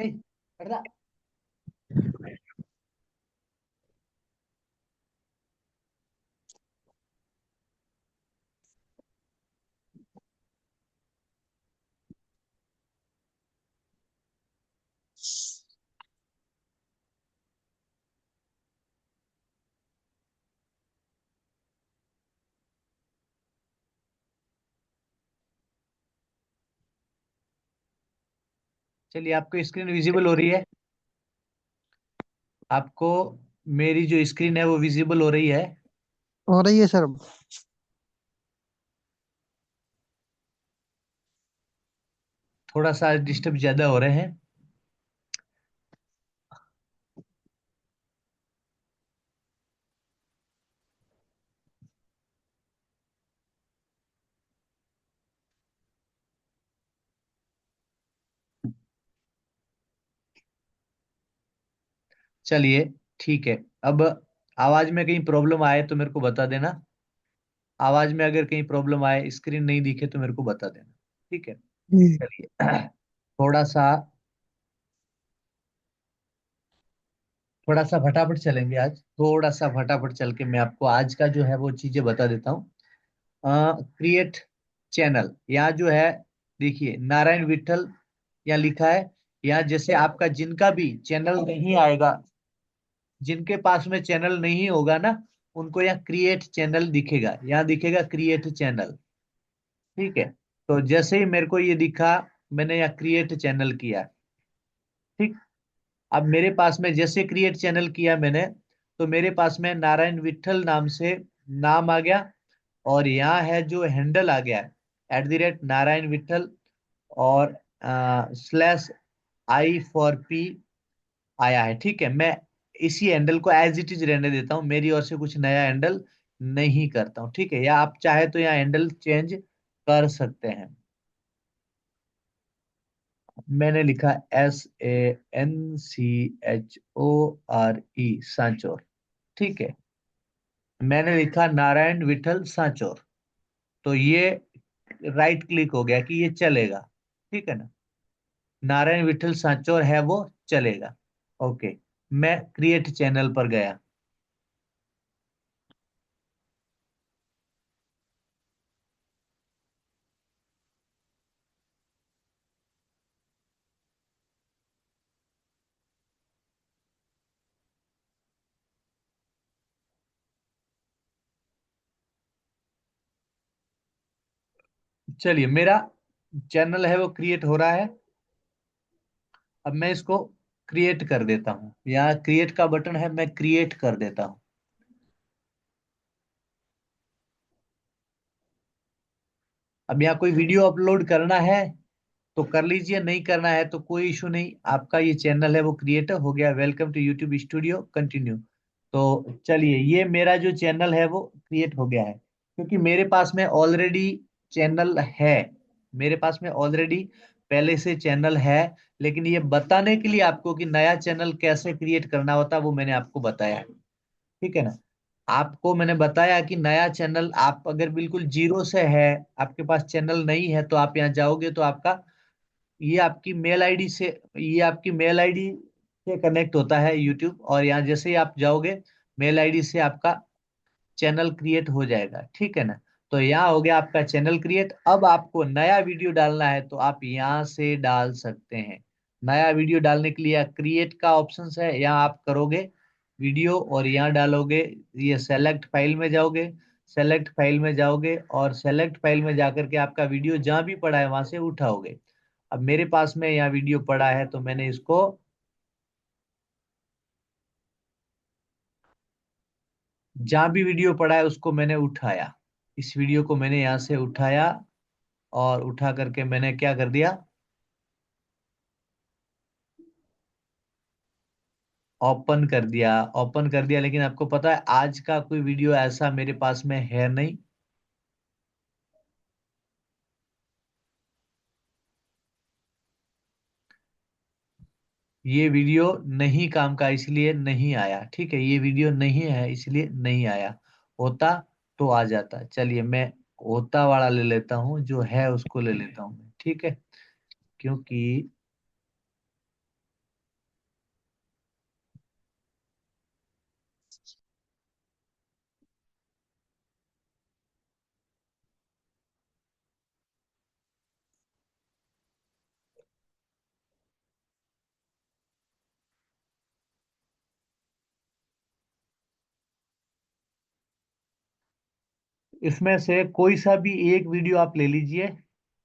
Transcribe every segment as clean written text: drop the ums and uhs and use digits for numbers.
ए, हट जा। चलिए, आपको स्क्रीन विजिबल हो रही है? आपको मेरी जो स्क्रीन है वो विजिबल हो रही है? हो रही है सर। थोड़ा सा डिस्टर्ब ज्यादा हो रहे हैं। चलिए, ठीक है। अब आवाज में कहीं प्रॉब्लम आए तो मेरे को बता देना। आवाज में अगर कहीं प्रॉब्लम आए, स्क्रीन नहीं दिखे, तो मेरे को बता देना। ठीक है। जी। चलिए, थोड़ा सा थोड़ा सा फटाफट चलेंगे आज। थोड़ा सा फटाफट चल के मैं आपको आज का जो है वो चीजें बता देता हूँ। क्रिएट चैनल, यहाँ जो है, देखिए नारायण विठल यहाँ लिखा है। यहाँ जैसे आपका जिनका भी चैनल नहीं आएगा, जिनके पास में चैनल नहीं होगा ना, उनको यहाँ क्रिएट चैनल दिखेगा। यहाँ दिखेगा क्रिएट चैनल। ठीक है। तो जैसे ही मेरे को ये दिखा, मैंने यहाँ क्रिएट चैनल किया। ठीक। अब मेरे पास में जैसे क्रिएट चैनल किया मैंने, तो मेरे पास में नारायण विठल नाम से नाम आ गया। और यहाँ है जो हैंडल आ गया, @नारायण विठल। और स्लैश I4P आया है। ठीक है। मैं इसी हैंडल को एज इट इज रहने देता हूँ, मेरी ओर से कुछ नया हैंडल नहीं करता हूँ। ठीक है। या आप चाहे तो यहाँ हैंडल चेंज कर सकते हैं। मैंने लिखा SANCHORE, सांचोर। ठीक है। मैंने लिखा नारायण विठल सांचोर। तो ये राइट क्लिक हो गया कि ये चलेगा। ठीक है ना। नारायण विठल सांचोर है वो, चलेगा। ओके। मैं क्रिएट चैनल पर गया। चलिए, मेरा चैनल है वो क्रिएट हो रहा है। अब मैं इसको क्रिएट कर देता हूँ। यहाँ क्रिएट का बटन है, मैं क्रिएट कर देता हूँ। अब यहाँ कोई वीडियो अपलोड करना है तो कर लीजिए, नहीं करना है तो कोई इशू नहीं। आपका ये चैनल है वो क्रिएट हो गया। Welcome to YouTube studio, continue. तो चलिए, ये मेरा जो चैनल है वो क्रिएट हो गया है, क्योंकि मेरे पास में ऑलरेडी चैनल है। मेरे पास में ऑलरेडी पहले से चैनल है। लेकिन ये बताने के लिए आपको कि नया चैनल कैसे क्रिएट करना होता है, वो मैंने आपको बताया है। ठीक है ना। आपको मैंने बताया कि नया चैनल आप अगर बिल्कुल जीरो से है, आपके पास चैनल नहीं है, तो आप यहाँ जाओगे तो आपका ये आपकी मेल आईडी से ये आपकी मेल आईडी से कनेक्ट होता है यूट्यूब। और यहाँ जैसे ही आप जाओगे, मेल आईडी से आपका चैनल क्रिएट हो जाएगा। ठीक है ना। तो यहाँ हो गया आपका चैनल क्रिएट। अब आपको नया वीडियो डालना है तो आप यहाँ से डाल सकते हैं। नया वीडियो डालने के लिए क्रिएट का ऑप्शन है, यहाँ आप करोगे वीडियो और यहाँ डालोगे। ये सेलेक्ट फाइल में जाओगे। सेलेक्ट फाइल में जाओगे और सेलेक्ट फाइल में जाकर के आपका वीडियो जहाँ भी पड़ा है वहां से उठाओगे। अब मेरे पास में यहाँ वीडियो पड़ा है तो मैंने इसको, जहाँ भी वीडियो पड़ा है उसको मैंने उठाया। इस वीडियो को मैंने यहाँ से उठाया और उठा करके मैंने क्या कर दिया, ओपन कर दिया। ओपन कर दिया, लेकिन आपको पता है आज का कोई वीडियो ऐसा मेरे पास में है नहीं। ये वीडियो नहीं काम का, इसलिए नहीं आया। ठीक है। ये वीडियो नहीं है इसलिए नहीं आया। होता तो आ जाता। चलिए, मैं होता वाला ले लेता हूँ, जो है उसको ले लेता हूँ मैं। ठीक है। क्योंकि इसमें से कोई सा भी एक वीडियो आप ले लीजिए।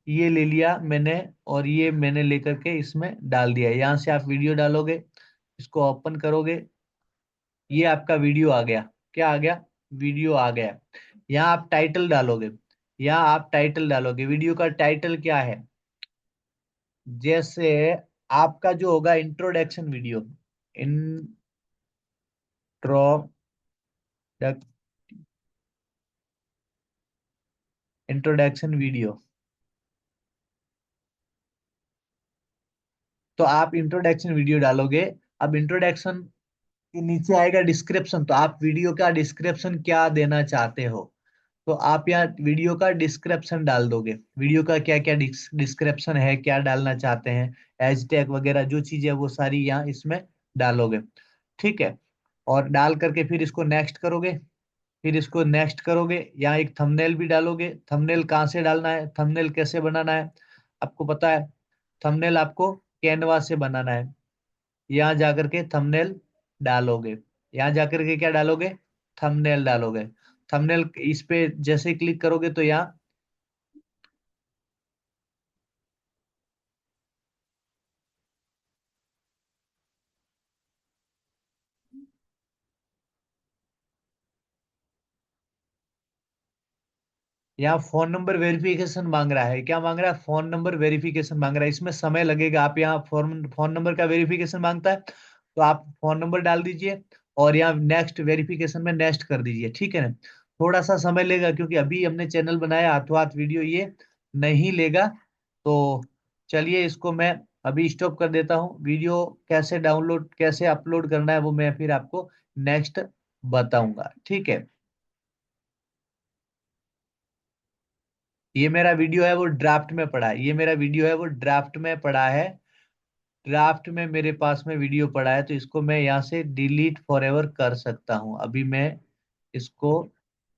ये ले लिया मैंने, और ये मैंने लेकर के इसमें डाल दिया। यहाँ से आप वीडियो डालोगे, इसको ओपन करोगे, ये आपका वीडियो आ गया। क्या आ गया? वीडियो आ गया। यहाँ आप टाइटल डालोगे, यहाँ आप टाइटल डालोगे। वीडियो का टाइटल क्या है? जैसे आपका जो होगा इंट्रोडक्शन वीडियो, इंट्रोडक्ट इंट्रोडक्शन वीडियो। तो आप इंट्रोडक्शन वीडियो डालोगे। अब इंट्रोडक्शन के नीचे आएगा डिस्क्रिप्शन, तो आप वीडियो का डिस्क्रिप्शन क्या देना चाहते हो, तो आप यहाँ वीडियो का डिस्क्रिप्शन डाल दोगे। वीडियो का क्या क्या डिस्क्रिप्शन है, क्या डालना चाहते हैं, हैशटैग वगैरह जो चीज है वो सारी यहाँ इसमें डालोगे। ठीक है। और डाल करके फिर इसको नेक्स्ट करोगे। फिर इसको नेक्स्ट करोगे, यहाँ एक थंबनेल भी डालोगे। थंबनेल कहाँ से डालना है, थंबनेल कैसे बनाना है आपको पता है? थंबनेल आपको कैनवा से बनाना है। यहाँ जाकर के थंबनेल डालोगे। यहाँ जाकर के क्या डालोगे? थंबनेल डालोगे। थंबनेल इस पे जैसे क्लिक करोगे तो यहाँ यहाँ फोन नंबर वेरिफिकेशन मांग रहा है। क्या मांग रहा है? फोन नंबर वेरिफिकेशन मांग रहा है। इसमें समय लगेगा। आप यहाँ फोन फोन नंबर का वेरिफिकेशन मांगता है, तो आप फोन नंबर डाल दीजिए, और यहाँ नेक्स्ट वेरिफिकेशन में नेक्स्ट कर दीजिए। ठीक है ना? थोड़ा सा समय लेगा, क्योंकि अभी हमने चैनल बनाया, हाथों हाथ वीडियो ये नहीं लेगा। तो चलिए, इसको मैं अभी स्टॉप कर देता हूँ। वीडियो कैसे डाउनलोड, कैसे अपलोड करना है, वो मैं फिर आपको नेक्स्ट बताऊंगा। ठीक है। ये मेरा वीडियो है वो ड्राफ्ट में पड़ा है। ये मेरा वीडियो है वो ड्राफ्ट में पड़ा है। ड्राफ्ट में मेरे पास में वीडियो पड़ा है, तो इसको मैं यहाँ से डिलीट फॉर एवर कर सकता हूँ। अभी मैं इसको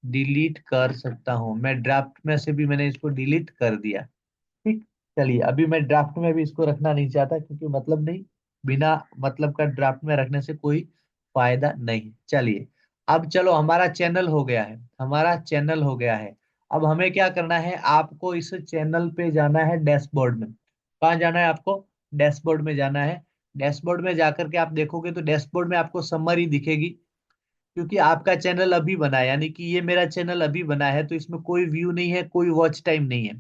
डिलीट कर सकता हूँ। मैं ड्राफ्ट में से भी मैंने इसको डिलीट कर दिया। ठीक। चलिए, अभी मैं ड्राफ्ट में भी इसको रखना नहीं चाहता, क्योंकि मतलब नहीं, बिना मतलब का ड्राफ्ट में रखने से कोई फायदा नहीं। चलिए, अब चलो, हमारा चैनल हो गया है, हमारा चैनल हो गया है। अब हमें क्या करना है? आपको इस चैनल पे जाना है डैशबोर्ड में। कहाँ जाना है आपको? डैशबोर्ड में जाना है। डैशबोर्ड में जाकर के आप देखोगे तो डैशबोर्ड में आपको समरी दिखेगी। क्योंकि आपका चैनल अभी बना है, यानी कि ये मेरा चैनल अभी बना है, तो इसमें कोई व्यू नहीं है, कोई वॉच टाइम नहीं है।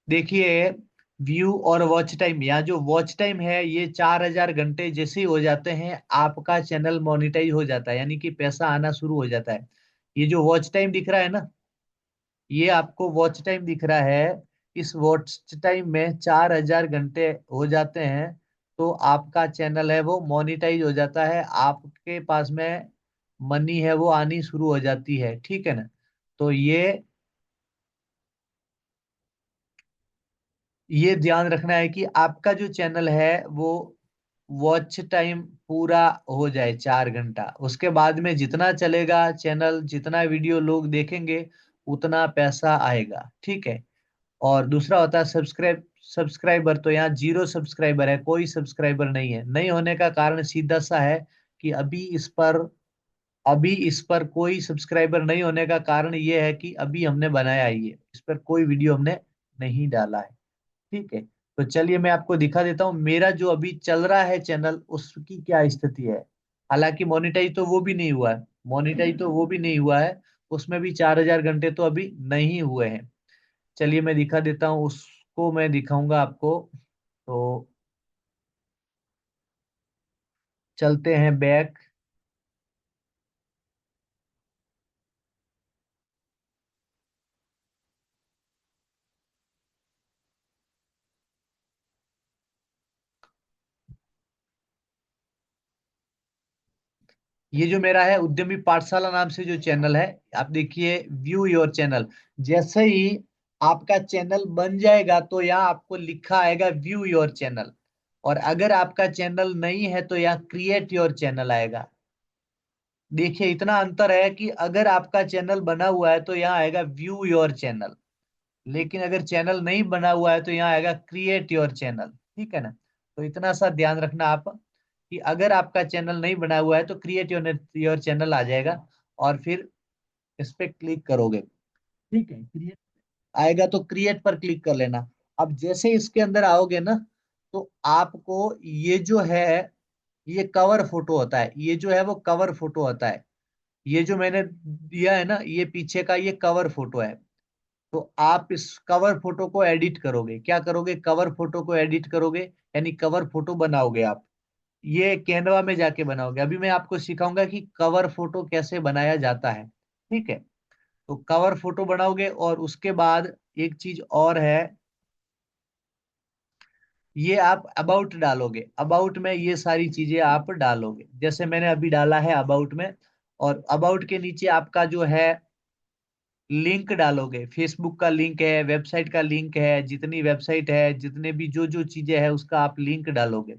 देखिए, व्यू और वॉच टाइम, यहाँ जो वॉच टाइम है ये 4,000 घंटे जैसे ही हो जाते हैं, आपका चैनल मोनिटाइज हो जाता है, यानी कि पैसा आना शुरू हो जाता है। ये जो वॉच टाइम दिख रहा है ना, ये आपको वॉच टाइम दिख रहा है। इस वॉच टाइम में 4,000 घंटे हो जाते हैं, तो आपका चैनल है वो मोनिटाइज हो जाता है। आपके पास में मनी है वो आनी शुरू हो जाती है। ठीक है ना? तो ये ध्यान रखना है कि आपका जो चैनल है वो वॉच टाइम पूरा हो जाए 4 घंटा। उसके बाद में जितना चलेगा चैनल, जितना वीडियो लोग देखेंगे, उतना पैसा आएगा। ठीक है। और दूसरा होता है सब्सक्राइबर। तो यहाँ जीरो सब्सक्राइबर है, कोई सब्सक्राइबर नहीं है। नहीं होने का कारण सीधा सा है कि अभी इस पर कोई सब्सक्राइबर नहीं होने का कारण ये है कि अभी हमने बनाया है, ये इस पर कोई वीडियो हमने नहीं डाला है। ठीक है। तो चलिए, मैं आपको दिखा देता हूँ मेरा जो अभी चल रहा है चैनल, उसकी क्या स्थिति है। हालांकि मोनिटाइज तो वो भी नहीं हुआ है, मोनिटाइज तो वो भी नहीं हुआ है। उसमें भी 4,000 घंटे तो अभी नहीं हुए हैं। चलिए, मैं दिखा देता हूँ, उसको मैं दिखाऊंगा आपको। तो चलते हैं बैक। ये जो मेरा है उद्यमी पाठशाला नाम से जो चैनल है, आप देखिए, व्यू योर चैनल। जैसे ही आपका चैनल बन जाएगा तो यहाँ आपको लिखा आएगा व्यू योर चैनल। और अगर आपका चैनल नहीं है तो यहाँ क्रिएट योर चैनल आएगा। देखिए, इतना अंतर है कि अगर आपका चैनल बना हुआ है तो यहाँ आएगा व्यू योर चैनल, लेकिन अगर चैनल नहीं बना हुआ है तो यहाँ आएगा क्रिएट योर चैनल। ठीक है ना? तो इतना सा ध्यान रखना आप, कि अगर आपका चैनल नहीं बना हुआ है तो क्रिएट योर चैनल आ जाएगा, और फिर इस पे क्लिक करोगे। ठीक है, क्रिएट आएगा तो क्रिएट पर क्लिक कर लेना। अब जैसे इसके अंदर आओगे ना, तो आपको ये जो है, ये कवर फोटो होता है, ये जो है वो कवर फोटो होता है। ये जो मैंने दिया है ना, ये पीछे का ये कवर फोटो है। तो आप इस कवर फोटो को एडिट करोगे, क्या करोगे, कवर फोटो को एडिट करोगे, यानी कवर फोटो बनाओगे आप। ये कैनवा में जाके बनाओगे। अभी मैं आपको सिखाऊंगा कि कवर फोटो कैसे बनाया जाता है। ठीक है, तो कवर फोटो बनाओगे और उसके बाद एक चीज और है, ये आप अबाउट डालोगे। अबाउट में ये सारी चीजें आप डालोगे, जैसे मैंने अभी डाला है अबाउट में। और अबाउट के नीचे आपका जो है लिंक डालोगे, फेसबुक का लिंक है, वेबसाइट का लिंक है, जितनी वेबसाइट है, जितने भी जो जो चीजें है उसका आप लिंक डालोगे।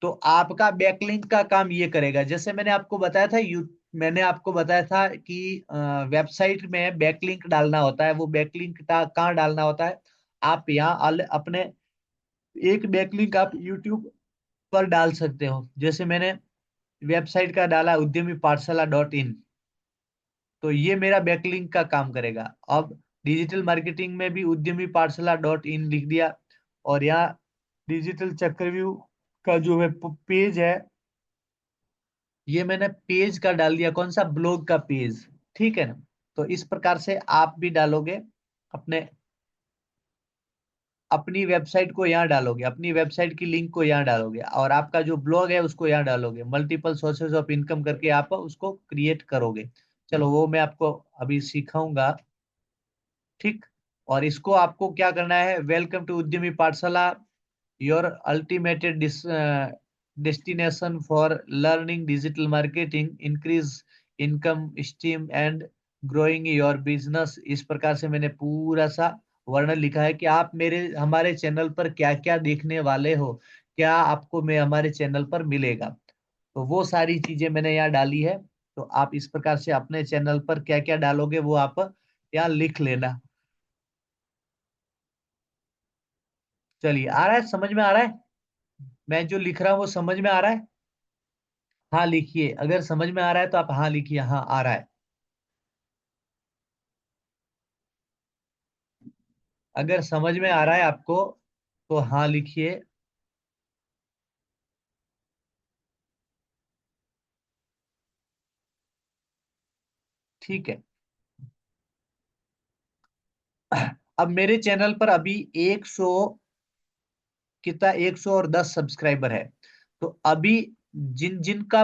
तो आपका बैकलिंक का काम ये करेगा, जैसे मैंने आपको बताया था मैंने आपको बताया था कि वेबसाइट में बैकलिंक डालना होता है। वो बैकलिंक कहाँ डालना होता है, आप यहाँ अपने एक बैकलिंक आप यूट्यूब पर डाल सकते हो। जैसे मैंने वेबसाइट का डाला udyamypathshala.in, तो ये मेरा बैकलिंक का काम करेगा। अब डिजिटल मार्केटिंग में भी udyamypathshala.in लिख दिया, और यहाँ डिजिटल चक्रव्यूह का जो है पेज है, ये मैंने पेज का डाल दिया, कौन सा, ब्लॉग का पेज। ठीक है ना। तो इस प्रकार से आप भी डालोगे अपने, अपनी वेबसाइट को यहाँ डालोगे, अपनी वेबसाइट की लिंक को यहाँ डालोगे, और आपका जो ब्लॉग है उसको यहाँ डालोगे। मल्टीपल सोर्सेज ऑफ इनकम करके आप उसको क्रिएट करोगे। चलो वो मैं आपको अभी सिखाऊंगा। ठीक। और इसको आपको क्या करना है, welcome to Udyami Pathshala, your ultimate destination for learning digital marketing, increase income stream and growing your business. इस प्रकार से मैंने पूरा सा वर्णन लिखा है कि आप मेरे हमारे चैनल पर क्या क्या देखने वाले हो, क्या आपको मैं हमारे चैनल पर मिलेगा। तो वो सारी चीजें मैंने यहाँ डाली है। तो आप इस प्रकार से अपने चैनल पर क्या क्या डालोगे वो आप यहाँ लिख लेना। चलिए, आ रहा है, समझ में आ रहा है, मैं जो लिख रहा हूँ वो समझ में आ रहा है। हाँ लिखिए, अगर समझ में आ रहा है तो आप हाँ लिखिए, हाँ आ रहा है। अगर समझ में आ रहा है आपको तो हाँ लिखिए। ठीक है। अब मेरे चैनल पर अभी 100, कितना, 110 सब्सक्राइबर है। तो अभी जिन जिनका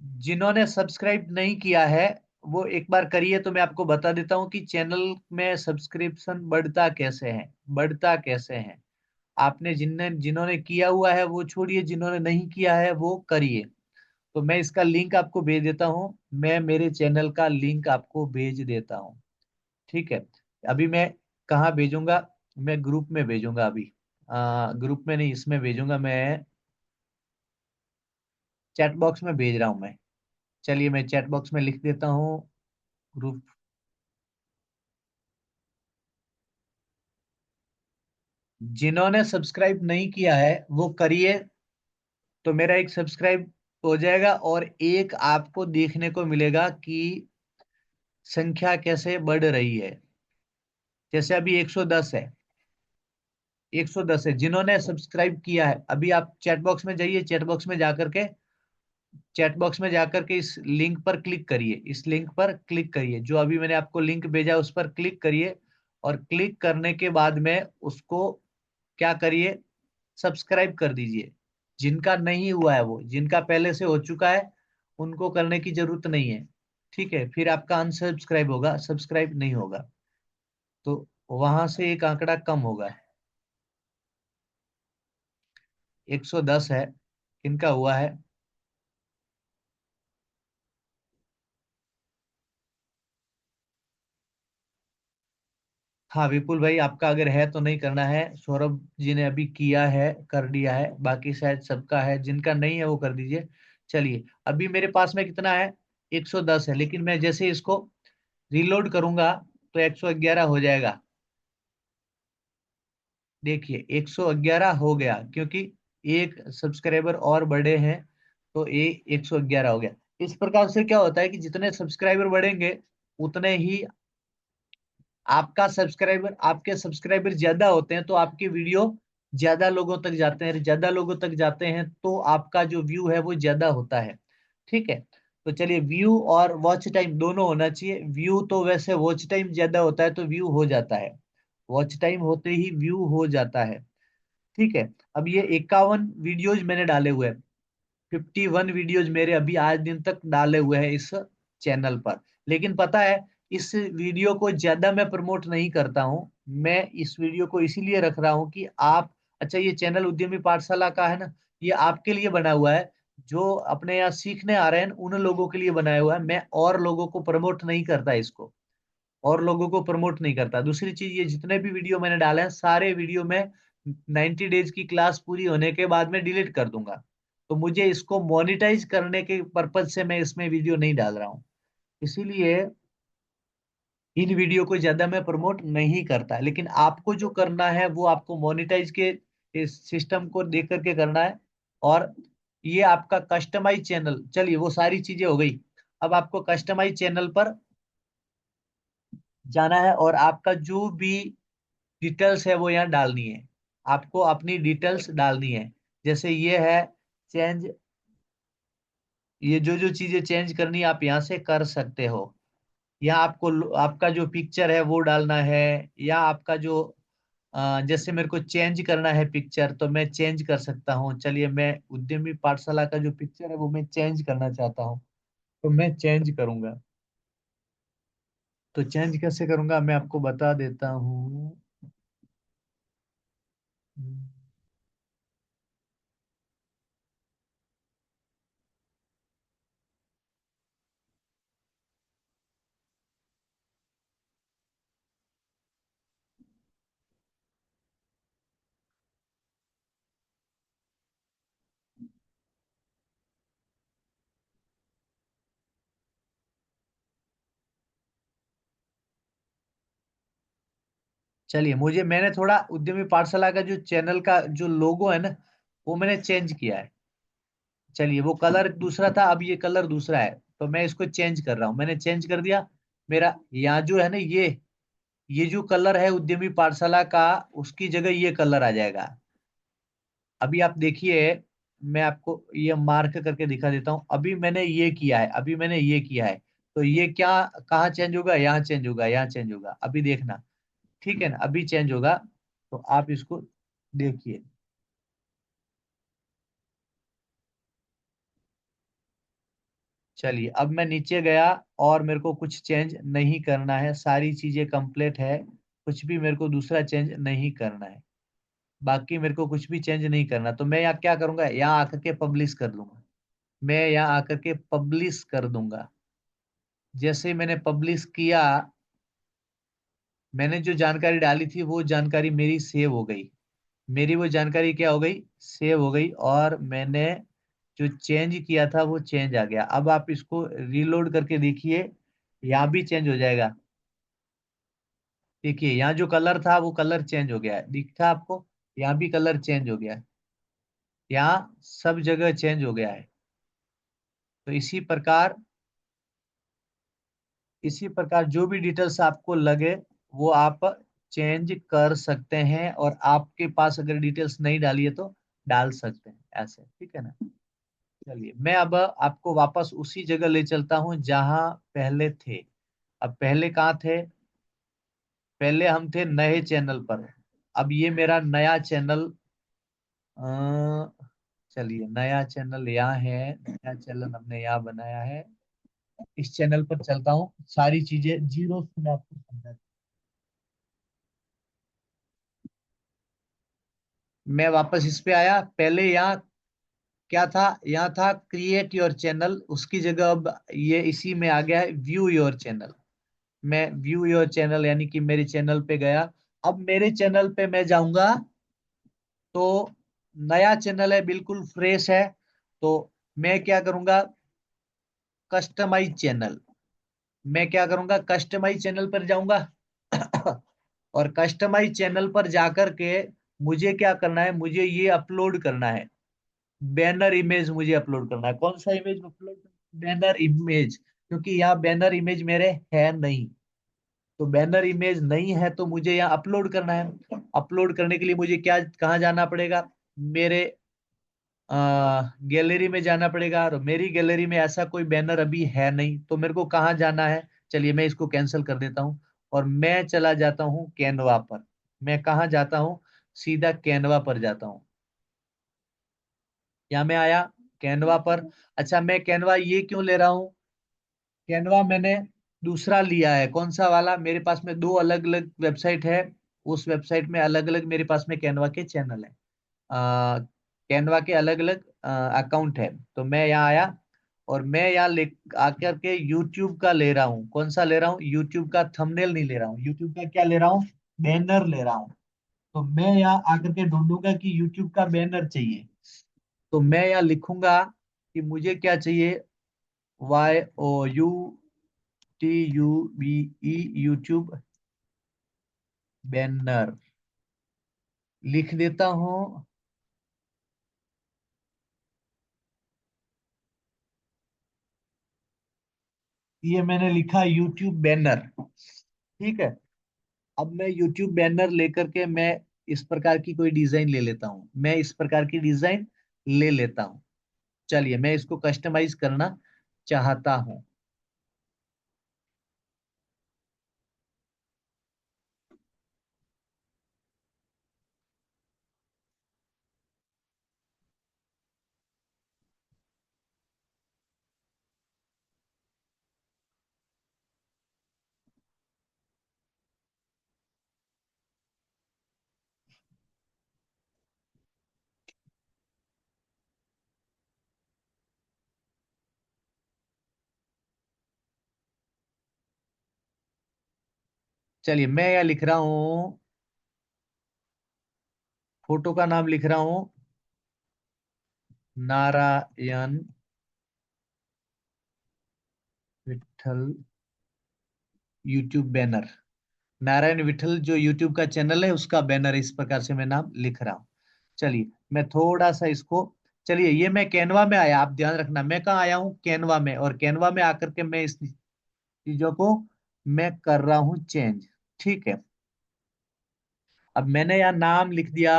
जिन्होंने सब्सक्राइब नहीं किया है वो एक बार करिए। तो मैं आपको बता देता हूँ कि चैनल में सब्सक्रिप्शन बढ़ता कैसे है, बढ़ता कैसे है। आपने जिन्होंने किया हुआ है वो छोड़िए, जिन्होंने नहीं किया है वो करिए। तो मैं इसका लिंक आपको भेज देता हूँ, मैं मेरे चैनल का लिंक आपको भेज देता हूँ। ठीक है। अभी मैं कहाँ भेजूंगा, मैं ग्रुप में भेजूंगा अभी। ग्रुप में नहीं, इसमें भेजूंगा मैं, चैट बॉक्स में भेज रहा हूँ मैं। चलिए मैं चैट बॉक्स में लिख देता हूँ, ग्रुप। जिन्होंने सब्सक्राइब नहीं किया है वो करिए। तो मेरा एक सब्सक्राइब हो जाएगा, और एक आपको देखने को मिलेगा कि संख्या कैसे बढ़ रही है। जैसे अभी 110 है, 110 है जिन्होंने सब्सक्राइब किया है। अभी आप चैट बॉक्स में जाइए, चैट बॉक्स में जाकर के इस लिंक पर क्लिक करिए, इस लिंक पर क्लिक करिए, जो अभी मैंने आपको लिंक भेजा उस पर क्लिक करिए। और क्लिक करने के बाद में उसको क्या करिए, सब्सक्राइब कर दीजिए। जिनका नहीं हुआ है, वो जिनका पहले से हो चुका है उनको करने की जरूरत नहीं है। ठीक है, फिर आपका अनसब्सक्राइब होगा, सब्सक्राइब नहीं होगा। तो वहां से एक आंकड़ा कम होगा। 110 है, किनका हुआ है। हाँ विपुल भाई, आपका अगर है तो नहीं करना है, सौरभ जी ने अभी किया है, कर दिया है, बाकी शायद सबका है, जिनका नहीं है वो कर दीजिए। चलिए, अभी मेरे पास में कितना है, 110 है, लेकिन मैं जैसे इसको रीलोड करूंगा तो 111 हो जाएगा। देखिए 111 हो गया, क्योंकि एक सब्सक्राइबर और बढ़े हैं, तो ये 111 हो गया। इस प्रकार से क्या होता है कि जितने सब्सक्राइबर बढ़ेंगे उतने ही आपके सब्सक्राइबर ज्यादा होते हैं तो आपकी वीडियो ज्यादा लोगों तक जाते हैं, ज्यादा लोगों तक जाते हैं तो आपका जो व्यू है वो ज्यादा होता है। ठीक है। तो चलिए, व्यू और वॉच टाइम दोनों होना चाहिए। व्यू तो वैसे वॉच टाइम ज्यादा होता है तो व्यू हो जाता है, वॉच टाइम होते ही व्यू हो जाता है। ठीक है। अब ये 51 वीडियोज मैंने डाले हुए हैं, 51 वीडियोज मेरे अभी आज दिन तक डाले हुए हैं इस चैनल पर। लेकिन पता है, इस वीडियो को ज्यादा मैं प्रमोट नहीं करता हूँ। मैं इस वीडियो को इसीलिए रख रहा हूँ कि आप, अच्छा ये चैनल उद्यमी पाठशाला का है ना, ये आपके लिए बना हुआ है। जो अपने यहाँ सीखने आ रहे हैं उन लोगों के लिए बनाया हुआ है। मैं और लोगों को प्रमोट नहीं करता इसको, और लोगों को प्रमोट नहीं करता। दूसरी चीज, ये जितने भी वीडियो मैंने डाले हैं सारे वीडियो में 90 डेज की क्लास पूरी होने के बाद में डिलीट कर दूंगा। तो मुझे इसको मोनिटाइज करने के पर्पज से मैं इसमें वीडियो नहीं डाल रहा हूँ, इसीलिए इन वीडियो को ज्यादा मैं प्रमोट नहीं करता। लेकिन आपको जो करना है वो आपको मोनिटाइज के इस सिस्टम को देख करके करना है। और ये आपका कस्टमाइज चैनल, चलिए वो सारी चीजें हो गई। अब आपको कस्टमाइज चैनल पर जाना है और आपका जो भी डिटेल्स है वो यहाँ डालनी है। आपको अपनी डिटेल्स डालनी है। जैसे ये है चेंज, ये जो जो चीजें चेंज करनी है आप यहाँ से कर सकते हो। या आपको आपका जो पिक्चर है वो डालना है, या आपका जो जैसे मेरे को चेंज करना है पिक्चर तो मैं चेंज कर सकता हूँ। चलिए, मैं उद्यमी पाठशाला का जो पिक्चर है वो मैं चेंज करना चाहता हूँ, तो मैं चेंज करूंगा। तो चेंज कैसे करूंगा मैं आपको बता देता हूँ। चलिए, मुझे मैंने थोड़ा उद्यमी पाठशाला का जो चैनल का जो लोगो है ना वो मैंने चेंज किया है। चलिए, वो कलर दूसरा था, अब ये कलर दूसरा है, तो मैं इसको चेंज कर रहा हूँ। मैंने चेंज कर दिया। मेरा यहाँ जो है ना, ये जो कलर है उद्यमी पाठशाला का, उसकी जगह ये कलर आ जाएगा। अभी आप देखिए, मैं आपको ये मार्क करके दिखा देता हूँ। अभी मैंने ये किया है, अभी मैंने ये किया है, तो ये क्या, कहाँ चेंज होगा, यहाँ चेंज होगा, यहाँ चेंज होगा, अभी देखना। ठीक है ना, अभी चेंज होगा। तो आप इसको देखिए। चलिए, अब मैं नीचे गया और मेरे को कुछ चेंज नहीं करना है, सारी चीजें कंप्लीट है। कुछ भी मेरे को दूसरा चेंज नहीं करना है। बाकी मेरे को कुछ भी चेंज नहीं करना, तो मैं यहाँ क्या करूंगा, यहाँ आकर के पब्लिश कर दूंगा। मैं यहाँ आकर के पब्लिश कर दूंगा। जैसे ही मैंने पब्लिश किया, मैंने जो जानकारी डाली थी वो जानकारी मेरी सेव हो गई। मेरी वो जानकारी क्या हो गई, सेव हो गई। और मैंने जो चेंज किया था वो चेंज आ गया। अब आप इसको रीलोड करके देखिए, यहाँ भी चेंज हो जाएगा। देखिए, यहाँ जो कलर था वो कलर चेंज हो गया है, दिखता है आपको। यहाँ भी कलर चेंज हो गया है, यहाँ सब जगह चेंज हो गया है। तो इसी प्रकार जो भी डिटेल्स आपको लगे वो आप चेंज कर सकते हैं। और आपके पास अगर डिटेल्स नहीं डाली है तो डाल सकते हैं ऐसे। ठीक है ना। चलिए, मैं अब आपको वापस उसी जगह ले चलता हूँ जहां पहले थे। अब पहले कहाँ थे, पहले हम थे नए चैनल पर। अब ये मेरा नया चैनल, चलिए नया चैनल यहाँ है, नया चैनल हमने यहाँ बनाया है। इस चैनल पर चलता हूँ, सारी चीजें जीरो से मैं आपको समझा। मैं वापस इस पे आया। पहले यहाँ क्या था, यहाँ था क्रिएट योर चैनल, उसकी जगह अब ये इसी में आ गया है व्यू योर चैनल। मैं व्यू योर चैनल यानी कि मेरे चैनल पे गया। अब मेरे चैनल पे मैं जाऊंगा तो नया चैनल है, बिल्कुल फ्रेश है। तो मैं क्या करूंगा, कस्टमाइज चैनल। मैं क्या करूंगा, कस्टमाइज चैनल पर जाऊंगा। और कस्टमाइज चैनल पर जाकर के मुझे क्या करना है, मुझे ये अपलोड करना है। बैनर इमेज मुझे अपलोड करना है। कौन सा इमेज अपलोड करना है? बैनर इमेज, क्योंकि यहाँ बैनर इमेज मेरे है नहीं। तो बैनर इमेज नहीं है तो मुझे यहाँ अपलोड करना है। अपलोड करने के लिए मुझे क्या, कहाँ जाना पड़ेगा? मेरे गैलरी में जाना पड़ेगा, और मेरी गैलरी में ऐसा कोई बैनर अभी है नहीं, तो मेरे को कहाँ जाना है? चलिए मैं इसको कैंसिल कर देता हूँ, और मैं चला जाता हूँ कैनवा पर। मैं कहाँ जाता हूँ? सीधा कैनवा पर जाता हूँ। यहाँ मैं आया कैनवा पर। अच्छा, मैं कैनवा ये क्यों ले रहा हूँ? कैनवा मैंने दूसरा लिया है। कौन सा वाला? मेरे पास में दो अलग अलग वेबसाइट है। उस वेबसाइट में अलग अलग मेरे पास में कैनवा के चैनल है। कैनवा के अलग अलग अकाउंट है। तो मैं यहाँ आया, और मैं यहाँ ले आकर के यूट्यूब का ले रहा हूँ। कौन सा ले रहा हूँ? यूट्यूब का थंबनेल नहीं ले रहा हूँ। यूट्यूब का क्या ले रहा हूँ? बैनर ले रहा हूँ। तो मैं यहाँ आकर के ढूंढूंगा कि यूट्यूब का बैनर चाहिए। तो मैं यहाँ लिखूंगा कि मुझे क्या चाहिए? YOUTUBE, यूट्यूब बैनर लिख देता हूँ। ये मैंने लिखा यूट्यूब बैनर। ठीक है। अब मैं यूट्यूब बैनर लेकर के मैं इस प्रकार की कोई डिजाइन ले लेता हूँ। मैं इस प्रकार की डिजाइन ले लेता हूँ। चलिए मैं इसको कस्टमाइज करना चाहता हूँ। चलिए मैं यहाँ लिख रहा हूँ, फोटो का नाम लिख रहा हूँ नारायण विठल यूट्यूब बैनर। नारायण विठल जो यूट्यूब का चैनल है उसका बैनर, इस प्रकार से मैं नाम लिख रहा हूँ। चलिए मैं थोड़ा सा इसको, चलिए ये मैं कैनवा में आया। आप ध्यान रखना, मैं कहाँ आया हूँ? कैनवा में। और कैनवा में आकर के मैं इस चीजों को मैं कर रहा हूँ चेंज। ठीक है। अब मैंने यहाँ नाम लिख दिया,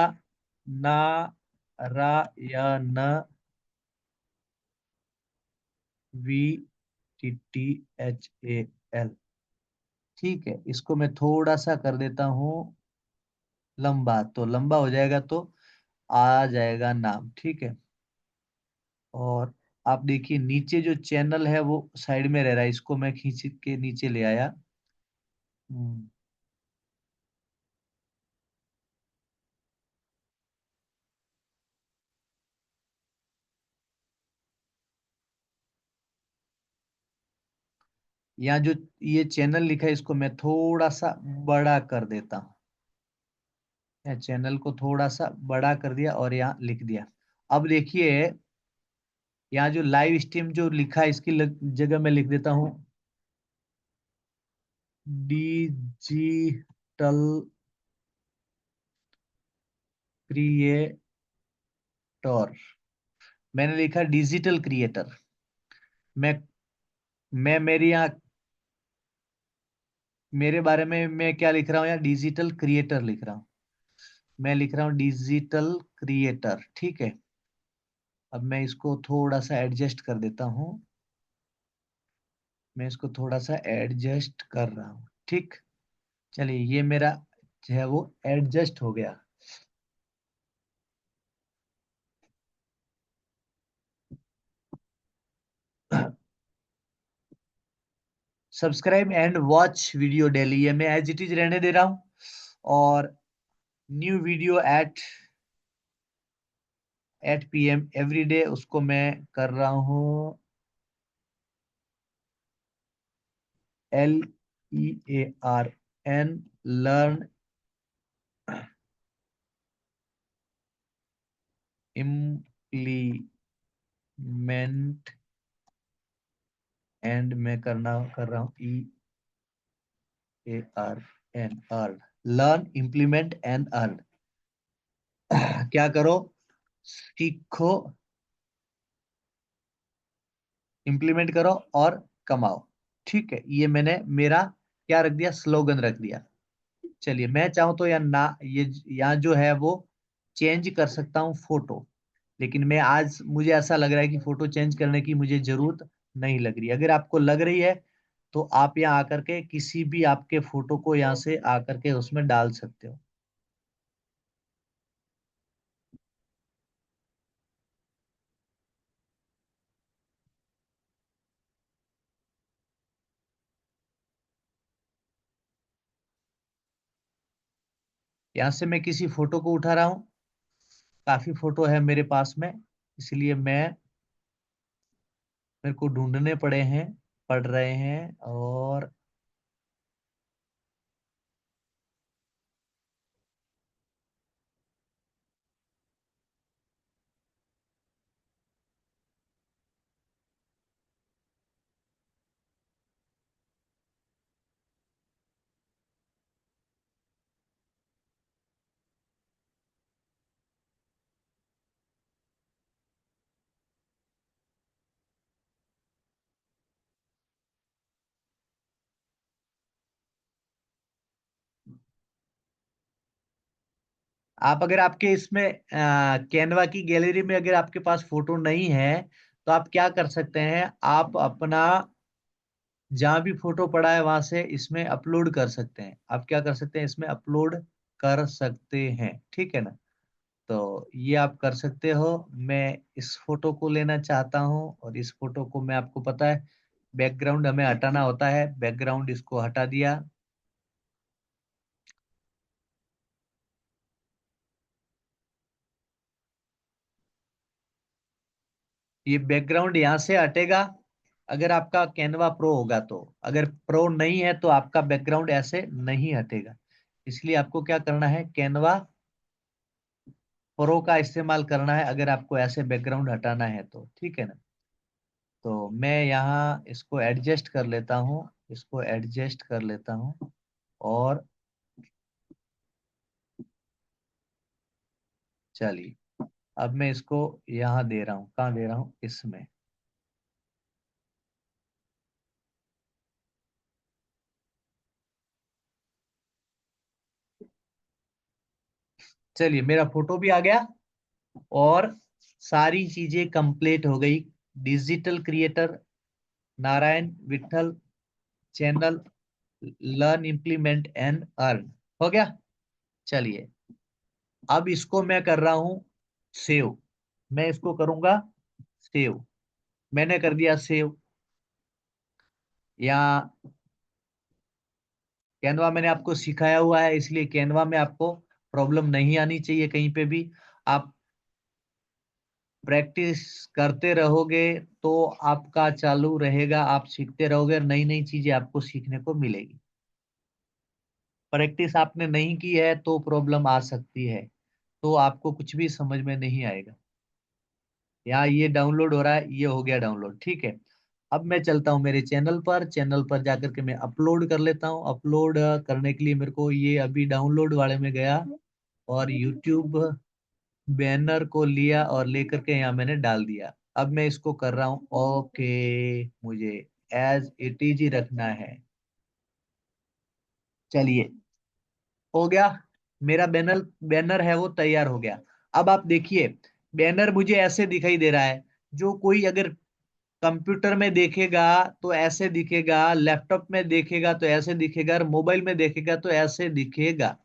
नारायण VTTHAL। ठीक है, इसको मैं थोड़ा सा कर देता हूँ लंबा, तो लंबा हो जाएगा तो आ जाएगा नाम। ठीक है। और आप देखिए नीचे जो चैनल है वो साइड में रह रहा है, इसको मैं खींच के नीचे ले आया। हम्म, यहाँ जो ये चैनल लिखा है इसको मैं थोड़ा सा बड़ा कर देता हूँ। मैं चैनल को थोड़ा सा बड़ा कर दिया और यहाँ लिख दिया। अब देखिए यहाँ जो लाइव स्ट्रीम जो लिखा है इसकी जगह मैं लिख देता हूँ डिजिटल क्रिएटर। मैंने लिखा डिजिटल क्रिएटर। मैं मैं मेरी यहाँ मेरे बारे में मैं क्या लिख रहा हूँ? यहाँ डिजिटल क्रिएटर लिख रहा हूँ। मैं लिख रहा हूँ डिजिटल क्रिएटर। ठीक है। अब मैं इसको थोड़ा सा एडजस्ट कर देता हूँ। मैं इसको थोड़ा सा एडजस्ट कर रहा हूँ। ठीक। चलिए ये मेरा जो है वो एडजस्ट हो गया। Subscribe and watch video daily, ये मैं एज इट इज रहने दे रहा हूँ। और new video at PM every day, उसको मैं कर रहा हूँ LEARN, लर्न इम्प्लीमेंट, एंड मैं कर रहा हूँ EARN, earn, learn implement and earn. क्या करो? सीखो इम्प्लीमेंट करो और कमाओ। ठीक है, ये मैंने मेरा क्या रख दिया, स्लोगन रख दिया। चलिए, मैं चाहूँ तो या ना ये यहाँ जो है वो चेंज कर सकता हूँ फोटो, लेकिन मैं आज मुझे ऐसा लग रहा है कि फोटो चेंज करने की मुझे जरूरत नहीं लग रही। अगर आपको लग रही है तो आप यहाँ आकर के किसी भी आपके फोटो को यहाँ से आकर के उसमें डाल सकते हो। यहाँ से मैं किसी फोटो को उठा रहा हूँ, काफी फोटो है मेरे पास में, इसलिए मेरे को ढूंढने पड़ रहे हैं। और आप अगर आपके इसमें कैनवा की गैलरी में अगर आपके पास फोटो नहीं है, तो आप क्या कर सकते हैं, आप अपना जहां भी फोटो पड़ा है वहां से इसमें अपलोड कर सकते हैं। आप क्या कर सकते हैं, इसमें अपलोड कर सकते हैं। ठीक है ना, तो ये आप कर सकते हो। मैं इस फोटो को लेना चाहता हूँ, और इस फोटो को मैं, आपको पता है बैकग्राउंड हमें हटाना होता है, बैकग्राउंड इसको हटा दिया। ये बैकग्राउंड यहाँ से हटेगा अगर आपका कैनवा प्रो होगा तो। अगर प्रो नहीं है तो आपका बैकग्राउंड ऐसे नहीं हटेगा। इसलिए आपको क्या करना है, कैनवा प्रो का इस्तेमाल करना है अगर आपको ऐसे बैकग्राउंड हटाना है तो। ठीक है ना, तो मैं यहाँ इसको एडजस्ट कर लेता हूँ, इसको एडजस्ट कर लेता हूँ। और चलिए, अब मैं इसको यहाँ दे रहा हूँ, कहाँ दे रहा हूँ, इसमें। चलिए, मेरा फोटो भी आ गया और सारी चीजें कंप्लीट हो गई। Digital creator Narayan Vithal channel, learn implement and earn, हो गया। चलिए, अब इसको मैं कर रहा हूं सेव। मैं इसको करूंगा सेव। मैंने कर दिया सेव। यहाँ कैनवा मैंने आपको सिखाया हुआ है, इसलिए कैनवा में आपको प्रॉब्लम नहीं आनी चाहिए कहीं पे भी। आप प्रैक्टिस करते रहोगे तो आपका चालू रहेगा, आप सीखते रहोगे, नई नई चीजें आपको सीखने को मिलेगी। प्रैक्टिस आपने नहीं की है तो प्रॉब्लम आ सकती है, तो आपको कुछ भी समझ में नहीं आएगा। यहाँ ये डाउनलोड हो रहा है, ये हो गया डाउनलोड। ठीक है, अब मैं चलता हूँ मेरे चैनल पर। चैनल पर जाकर के मैं अपलोड कर लेता हूँ। अपलोड करने के लिए मेरे को ये अभी डाउनलोड वाले में गया और यूट्यूब बैनर को लिया और लेकर के यहाँ मैंने डाल दिया। अब मैं इसको कर रहा हूँ ओके, मुझे एज इट इज ही रखना है। चलिए, हो गया, मेरा बैनर बैनर है वो तैयार हो गया। अब आप देखिए, बैनर मुझे ऐसे दिखाई दे रहा है। जो कोई अगर कंप्यूटर में देखेगा तो ऐसे दिखेगा, लैपटॉप में देखेगा तो ऐसे दिखेगा, और मोबाइल में देखेगा तो ऐसे दिखेगा।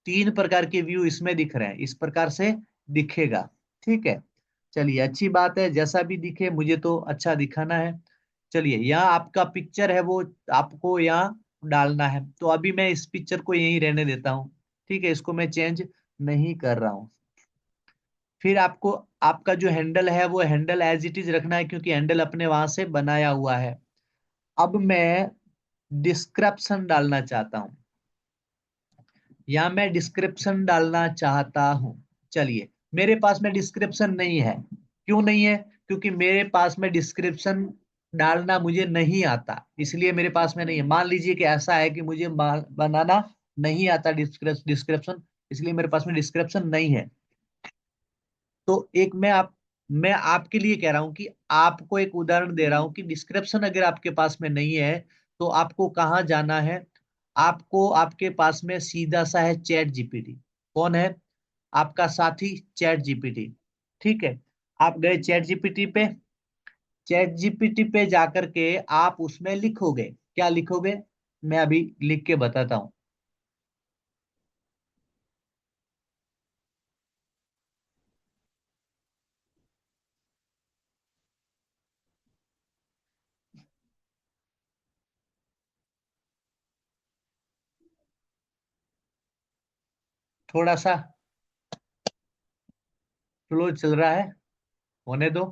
तीन प्रकार के व्यू इसमें दिख रहे हैं, इस प्रकार से दिखेगा। ठीक है, चलिए, अच्छी बात है, जैसा भी दिखे मुझे तो अच्छा दिखाना है। चलिए, यहाँ आपका पिक्चर है वो आपको यहाँ डालना है, तो अभी मैं इस पिक्चर को यहीं रहने देता हूँ। ठीक है, इसको मैं चेंज नहीं कर रहा हूँ। फिर आपको आपका जो हैंडल है वो हैंडल एज इट इज रखना है, क्योंकि हैंडल अपने वहां से बनाया हुआ है। अब मैं डिस्क्रिप्शन डालना चाहता हूँ, या मैं डिस्क्रिप्शन डालना चाहता हूं। चलिए, मेरे पास में डिस्क्रिप्शन नहीं है। क्यों नहीं है, क्योंकि मेरे पास में डिस्क्रिप्शन डालना मुझे नहीं आता, इसलिए मेरे पास में नहीं है। मान लीजिए कि ऐसा है कि मुझे बनाना नहीं आता डिस्क्रिप्शन, इसलिए मेरे पास में डिस्क्रिप्शन नहीं है। तो एक मैं आप मैं आपके लिए कह रहा हूं कि आपको एक उदाहरण दे रहा हूं कि डिस्क्रिप्शन अगर आपके पास में नहीं है तो आपको कहाँ जाना है। आपको आपके पास में सीधा सा है चैट जीपीटी। कौन है? आपका साथी चैट जीपीटी। ठीक है। आप गए चैट जीपीटी पे। चैट जीपीटी पे जाकर के आप उसमें लिखोगे। क्या लिखोगे? मैं अभी लिख के बताता हूँ। थोड़ा सा स्लो चल रहा है, होने दो।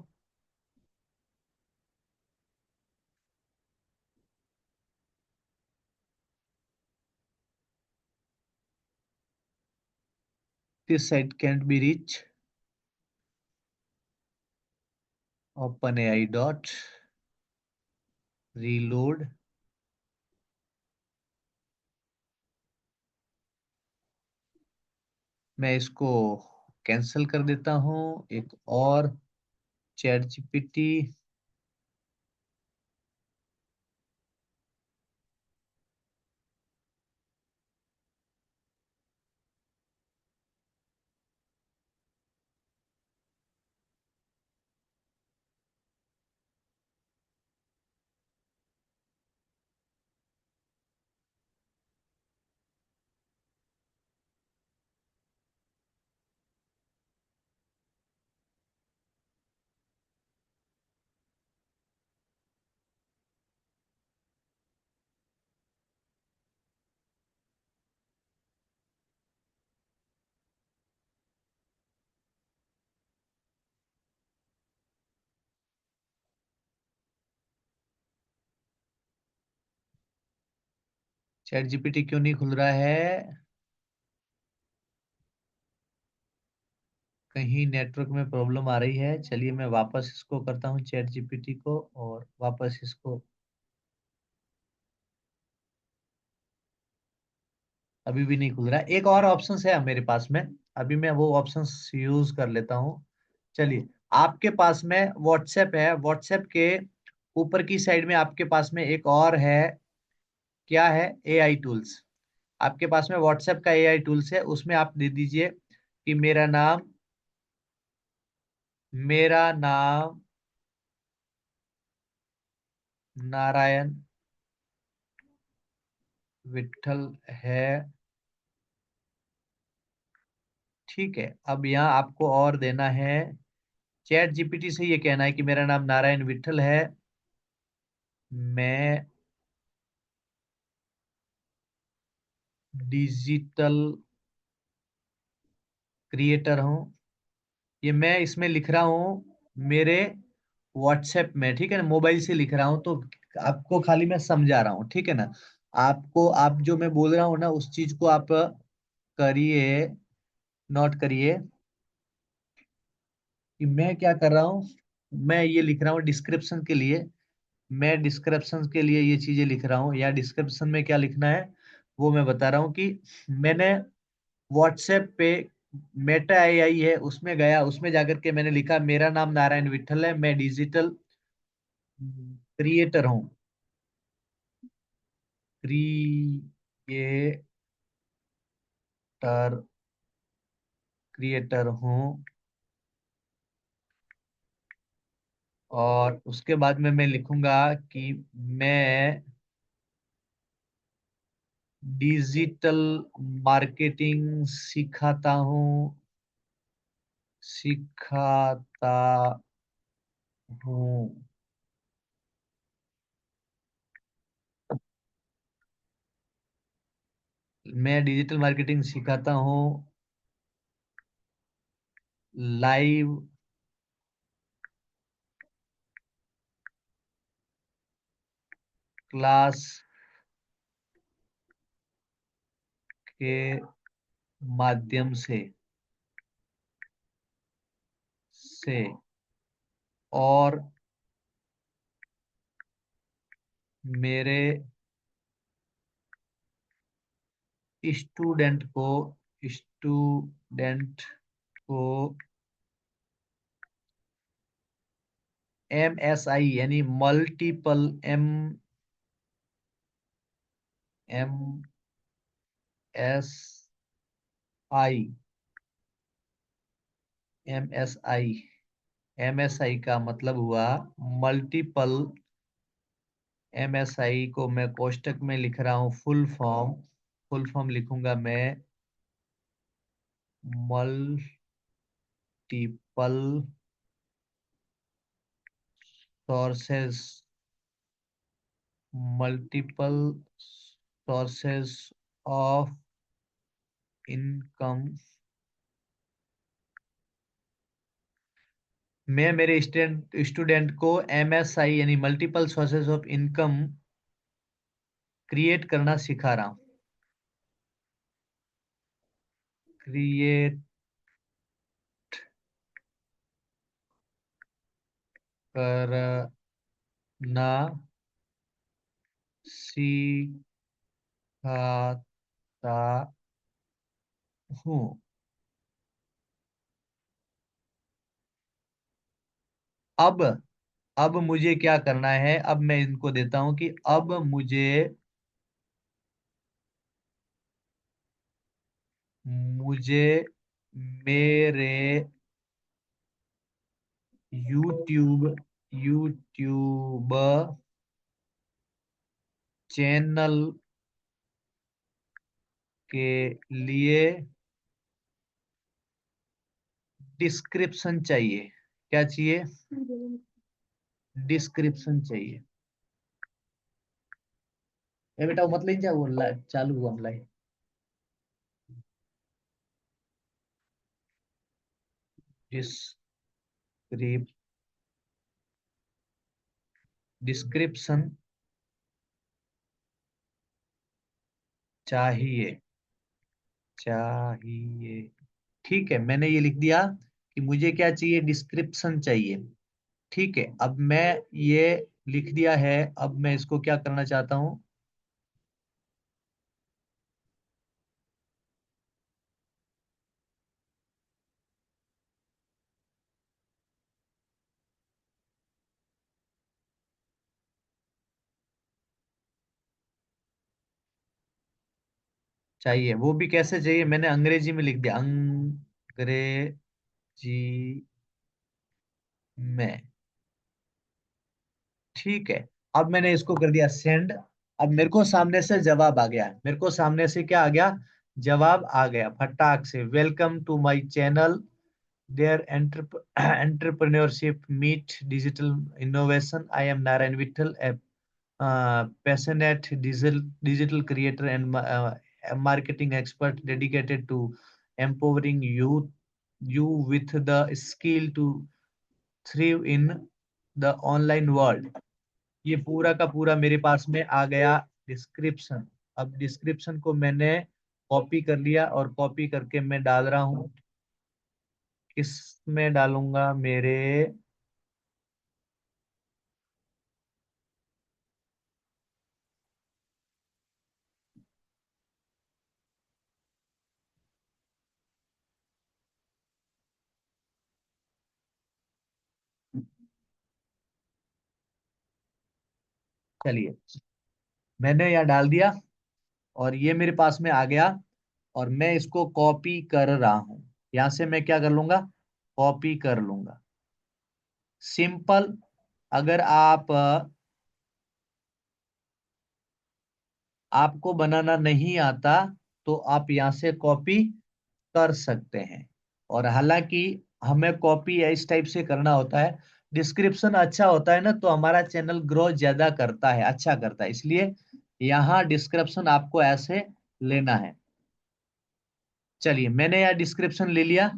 This site cantt be reach. Open AI dot reload. मैं इसको कैंसिल कर देता हूँ। एक और चैट जीपीटी। चैट जीपीटी क्यों नहीं खुल रहा है? कहीं नेटवर्क में प्रॉब्लम आ रही है। चलिए मैं वापस इसको करता हूँ चैट जीपीटी को, और वापस इसको। अभी भी नहीं खुल रहा है। एक और ऑप्शन है मेरे पास में। अभी मैं वो ऑप्शन यूज कर लेता हूँ। चलिए, आपके पास में व्हाट्सएप है। व्हाट्सएप के ऊपर की साइड में आपके पास में एक और है। क्या है? AI tools. आपके पास में व्हाट्सएप का एआई टूल्स है, उसमें आप दे दीजिए कि मेरा नाम नारायण विठल है। ठीक है। अब यहाँ आपको और देना है। चैट जीपीटी से ये कहना है कि मेरा नाम नारायण विठल है। मैं डिजिटल क्रिएटर हूँ। ये मैं इसमें लिख रहा हूँ मेरे व्हाट्सएप में। ठीक है ना, मोबाइल से लिख रहा हूँ, तो आपको खाली मैं समझा रहा हूँ। ठीक है ना। आपको, आप जो मैं बोल रहा हूँ ना, उस चीज को आप करिए, नोट करिए कि मैं क्या कर रहा हूँ। मैं ये लिख रहा हूँ डिस्क्रिप्शन के लिए। मैं डिस्क्रिप्शन के लिए ये चीजें लिख रहा हूँ। या डिस्क्रिप्शन में क्या लिखना है वो मैं बता रहा हूँ कि मैंने व्हाट्सएप पे मेटा एआई है उसमें गया, उसमें जाकर के मैंने लिखा मेरा नाम नारायण विठल है, मैं डिजिटल क्रिएटर हूँ। क्रिएटर क्रिएटर हूँ। और उसके बाद में मैं लिखूंगा कि मैं डिजिटल मार्केटिंग सिखाता हूँ। मैं डिजिटल मार्केटिंग सिखाता हूँ। लाइव क्लास के माध्यम से और मेरे स्टूडेंट को स्टूडेंट को MSI यानी multiple M S I MSI MSI का मतलब हुआ मल्टीपल। MSI को मैं कोष्टक में लिख रहा हूँ फुल फॉर्म लिखूंगा मैं। Multiple sources multiple sources of income. मैं मेरे स्टूडेंट को MSI यानी multiple sources of income create करना सिखा रहा हूँ। क्रिएट करना सिखाता हूँ। अब अब मुझे क्या करना है, अब मैं इनको देता हूं कि अब मुझे मेरे यूट्यूब यूट्यूब चैनल के लिए डिस्क्रिप्शन चाहिए। क्या चाहिए? डिस्क्रिप्शन चाहिए। ए बेटा वो मत ले जा, वो चालू हुआ मतलब। डिस्क्रिप डिस्क्रिप्शन चाहिए चाहिए। ठीक है, मैंने ये लिख दिया कि मुझे क्या चाहिए, डिस्क्रिप्शन चाहिए। ठीक है, अब मैं ये लिख दिया है। अब मैं इसको क्या करना चाहता हूँ। चाहिए वो भी कैसे चाहिए, मैंने अंग्रेजी में लिख दिया, अंग्रेजी में। ठीक है, अब मैंने इसको कर दिया सेंड। अब मेरे को सामने से जवाब आ गया, मेरे को सामने से क्या आ गया, जवाब आ गया फटाक से। Welcome to my channel, there entrepreneurship meet digital innovation. I am Narayan Vithal, a passionate digital creator and a marketing expert dedicated to empowering you with the skill to thrive in the online world। ये पूरा का पूरा मेरे पास में आ गया description. अब description को मैंने कॉपी कर लिया और कॉपी करके मैं डाल रहा हूँ। किस में डालूंगा, मेरे चलिए, मैंने यहाँ डाल दिया और ये मेरे पास में आ गया। और मैं इसको कॉपी कर रहा हूं। यहां से मैं क्या कर लूंगा, कॉपी कर लूंगा। सिंपल। अगर आपको बनाना नहीं आता तो आप यहां से कॉपी कर सकते हैं। और हालांकि हमें कॉपी इस टाइप से करना होता है। डिस्क्रिप्शन अच्छा होता है ना, तो हमारा चैनल ग्रो ज्यादा करता है, अच्छा करता है, इसलिए यहाँ डिस्क्रिप्शन आपको ऐसे लेना है। चलिए, मैंने यहाँ डिस्क्रिप्शन ले लिया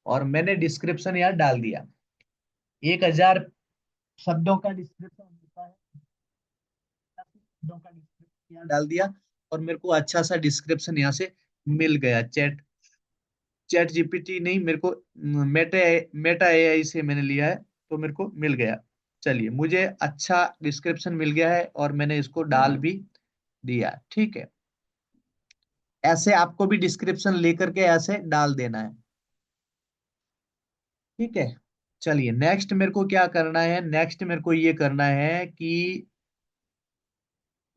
और मैंने डिस्क्रिप्शन यहाँ डाल दिया। 1000 शब्दों का डिस्क्रिप्शन होता है, शब्दों का डिस्क्रिप्शन यहाँ डाल दिया। और मेरे को अच्छा सा डिस्क्रिप्शन यहाँ से मिल गया। चैट चैट जीपीटी नहीं, मेरे को मेटा मेटा एआई से मैंने लिया है, तो मेरे को मिल गया। चलिए, मुझे अच्छा डिस्क्रिप्शन मिल गया है और मैंने इसको डाल भी दिया। ठीक है, ऐसे आपको भी डिस्क्रिप्शन लेकर के ऐसे डाल देना है। ठीक है। चलिए नेक्स्ट मेरे को क्या करना है, नेक्स्ट मेरे को ये करना है कि